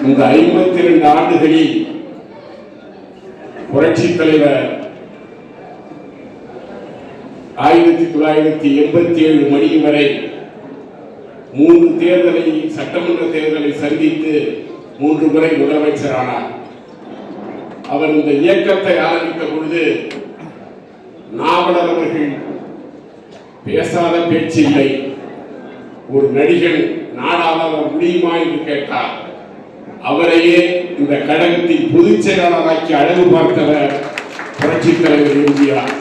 இந்த 52 ஆண்டுகளில் புரட்சித் தலைவர் 1987 மணி வரை 3 தேர்தலை, சட்டமன்ற தேர்தலை சந்தித்து 3 முறை முதலமைச்சரானார். அவர் இந்த இயக்கத்தை ஆரம்பித்த பொழுது நாவலர் அவர்கள் பேசாத பேச்சு இல்லை. ஒரு நடிகன் நாடாளர் முடியுமா என்று கேட்டார். அவரையே இந்த கழகத்தின் பொதுச் செயலாளராக்கி அழகு பார்த்தவர் புரட்சித் தலைவர் எம்ஜிஆர்.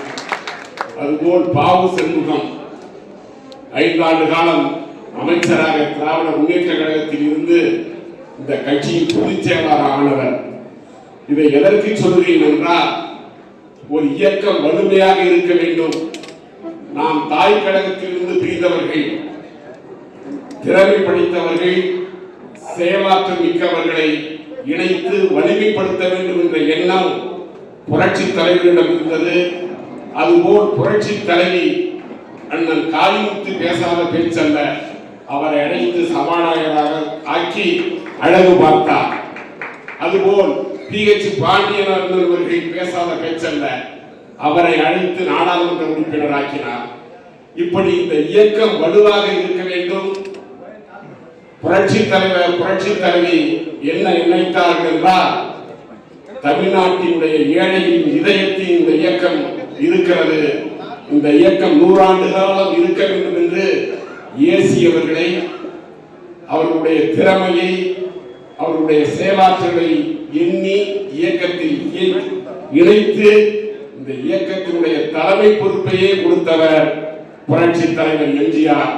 அதுபோல் பாவு சண்முகம் 5 ஆண்டு காலம் அமைச்சராக திராவிட முன்னேற்ற கழகத்தில் இருந்து இந்த கட்சியின் பொதுச் செயலாளர் ஆனவர். இதை எதற்கு சொல்கிறேன் என்றால், ஒரு இயக்கம் வலிமையாக இருக்க வேண்டும். நாம் தாய் கழகத்தில் இருந்து பிரிந்தவர்கள், திறமை படைத்தவர்கள், செயலாற்றல் மிக்கவர்களை இணைத்து வலிமைப்படுத்த வேண்டும் என்ற எண்ணம் புரட்சி தலைவரிடம் இருந்தது. அதுபோல் புரட்சி தலைவி அண்ணன் காளிமுத்து பேசாத பேச்சல்ல, அவரை அழைத்து சபாநாயகராக ஆக்கி அழகு பார்த்தார். அதுபோல் PH பாண்டியன் அவர்கள் பேசாத பேச்சல்ல, அவரை அழைத்து நாடாளுமன்ற உறுப்பினராக்கினார். இப்படி இந்த இயக்கம் வலுவாக இருக்க வேண்டும். புரட்சி தலைவர், புரட்சி தலைவி என்ன நினைத்தார்கள் என்றால், தமிழ்நாட்டினுடைய ஏழையின் இதயத்தில் இந்த இயக்கம் இருக்கிறது, இந்த இயக்கம் 100 ஆண்டு காலம் இருக்க வேண்டும் என்று ஏசியவர்களை, அவர்களுடைய திறமையை, அவருடைய செயலாற்றலை எண்ணி இயக்கத்தில் இணைத்து இந்த இயக்கத்தினுடைய தலைமை பொறுப்பையே கொடுத்தவர் புரட்சி தலைவர் எம்ஜிஆர்.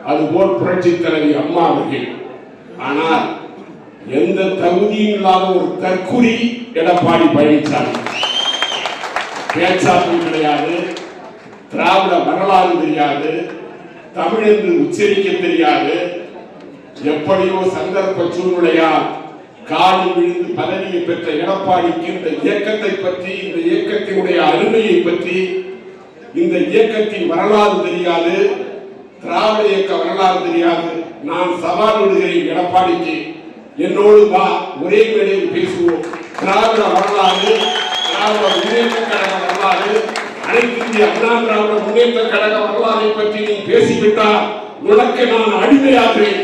அதுபோல் புரட்சி தலைவி அம்மா அவர்கள். ஆனால் எந்த தகுதியும் இல்லாத ஒரு தற்குறி எடப்பாடி பழனிசாமி. பேச்சாற்றல் கிடையாது, திராவிட வரலாறு தெரியாது, தமிழ் என்று உச்சரிக்க தெரியாது. எப்படியோ சந்தர்ப்ப சூழ்நிலையால் காலி விழுந்து பதவியை பெற்ற எடப்பாடிக்கு இந்த இயக்கத்தை பற்றி, இந்த இயக்கத்தினுடைய அருமையை பற்றி, இந்த இயக்கத்தின் வரலாறு தெரியாது, திராவிட இயக்க வரலாறு தெரியாது. நான் சவால் விடுகிறேன் எடப்பாடிக்கு, என்னோடு வா, ஒரே மேடையில் பேசுவோம். திராவிட வரலாறு, திராவிட முன்னேற்ற கழக வரலாறு, அனைத்து இந்திய அண்ணா திராவிட முன்னேற்ற கழக வரலாறை பற்றி நீ பேசிவிட்டால் உனக்கு நான் அடிமையாகிறேன்.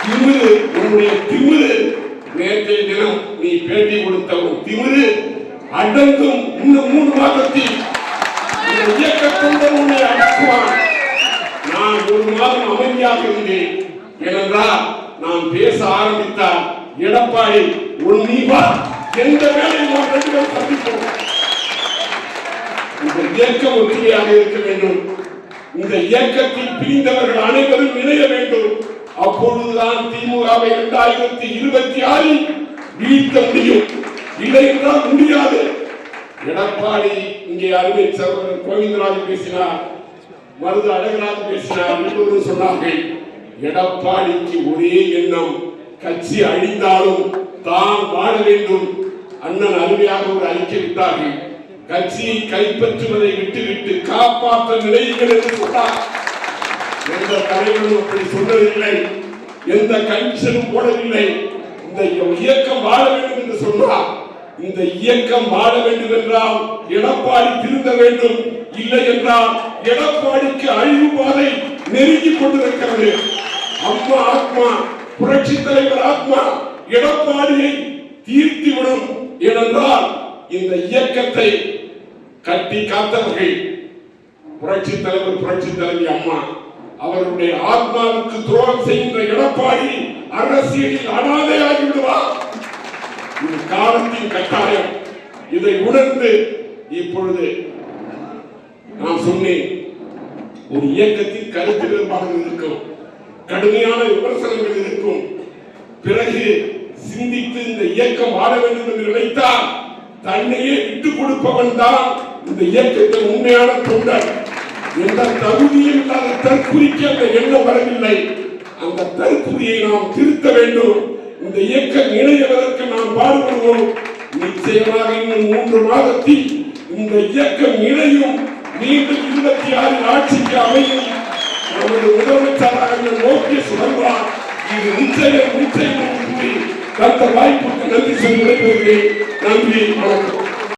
திமிரு, உன்னுடைய திமிரு, நேற்றைய தினம் நீ பேட்டி கொடுத்த ஒரு திமிரு அடங்கும். இன்னும் 3 மாதத்தில் இயக்கத்துடன் உன்னை அடக்குவான். நான் 1 மாதம் அமைதியாக இருந்தேன். ஏனென்றால் நான் பேச ஆரம்பித்தால் எடப்பாடி உன் நீ வா, எந்த வேலையும் நாம் 2 பேரும் சந்திப்போம். இந்த இயக்கம் ஒற்றுமையாக இருக்க வேண்டும். இந்த இயக்கத்தில் பிரிந்தவர்கள் அனைவரும் இணைய வேண்டும். அப்பொழுதுதான் திமுகவை 2026 வீழ்த்த முடியும். இல்லை என்றால் முடியாது. எடப்பாடி இங்கே அருமை சகோதரர் கோவிந்தராஜ் பேசினார், மருது அழகராஜ் பேசினார், எல்லோரும் சொன்னார்கள். எடப்பாடிக்கு ஒரே எண்ணம், கட்சி அழிந்தாலும் தான் வாழ வேண்டும். அண்ணன் அருமையாக ஒரு அறிக்கை விட்டார்கள். கட்சியை கைப்பற்றுவதை விட்டுவிட்டு காப்பாற்ற நிலைகள் என்று சொன்னார். எந்த தலைவரும் அப்படி சொல்லவில்லை, எந்த கமிஷனும் போடவில்லை. இந்த இயக்கம் வாழ வேண்டும் என்று சொன்னார். இந்த இயக்கம் வாழ வேண்டும் என்றால் எடப்பாடி திருந்த வேண்டும். இல்லை என்றால் எடப்பாடிக்கு அழிவு பாதை நெருங்கிக் கொண்டிருக்கிறது. அம்மா ஆத்மா, புரட்சி தலைவர் ஆத்மா எடப்பாடியை தீர்த்திவிடும். ஏனென்றால் இந்த இயக்கத்தை கட்டி காத்தவர்கள் புரட்சி தலைவர், புரட்சி தலைவி அம்மா. அவருடைய ஆத்மாவுக்கு துரோகம் செய்கின்ற எடப்பாடி அரசியலில் அனாதையாகி விடுவார். இது காலத்தின் கட்டாயம். இதை உணர்ந்து இப்பொழுது நான் சொன்னேன், ஒரு இயக்கத்தில் கருத்து வேறுபாடுகள் இருக்கும், கடுமையான விமர்சனங்கள் இருக்கும். பிறகு சிந்தித்து இந்த இயக்கம் வாழ வேண்டும் என்று நினைத்தால் தன்னையே விட்டுக் கொடுப்பவன் தான் இந்த இயக்கத்தின் உண்மையான தொண்டர். எந்த தகுதியும் இல்லாத தற்குறிக்கு அந்த எண்ணம் வரவில்லை. அந்த தற்குறியை நாம் திருத்த வேண்டும். இந்த இயக்கம் இணைவதற்கு நாம் பாடுபடுவோம். நிச்சயமாக இன்னும் 3 மாதத்தில் இந்த இயக்கம் இணையும். மீண்டும் 26 ஆட்சிக்கு அமையும். நமது முதலமைச்சராக நோக்கி சுழல்வார். இது நிச்சயம் நிச்சயம் தந்த வாய்ப்புக்கு நன்றி சொல்லி விடைபெறுகிறேன். நன்றி, வணக்கம்.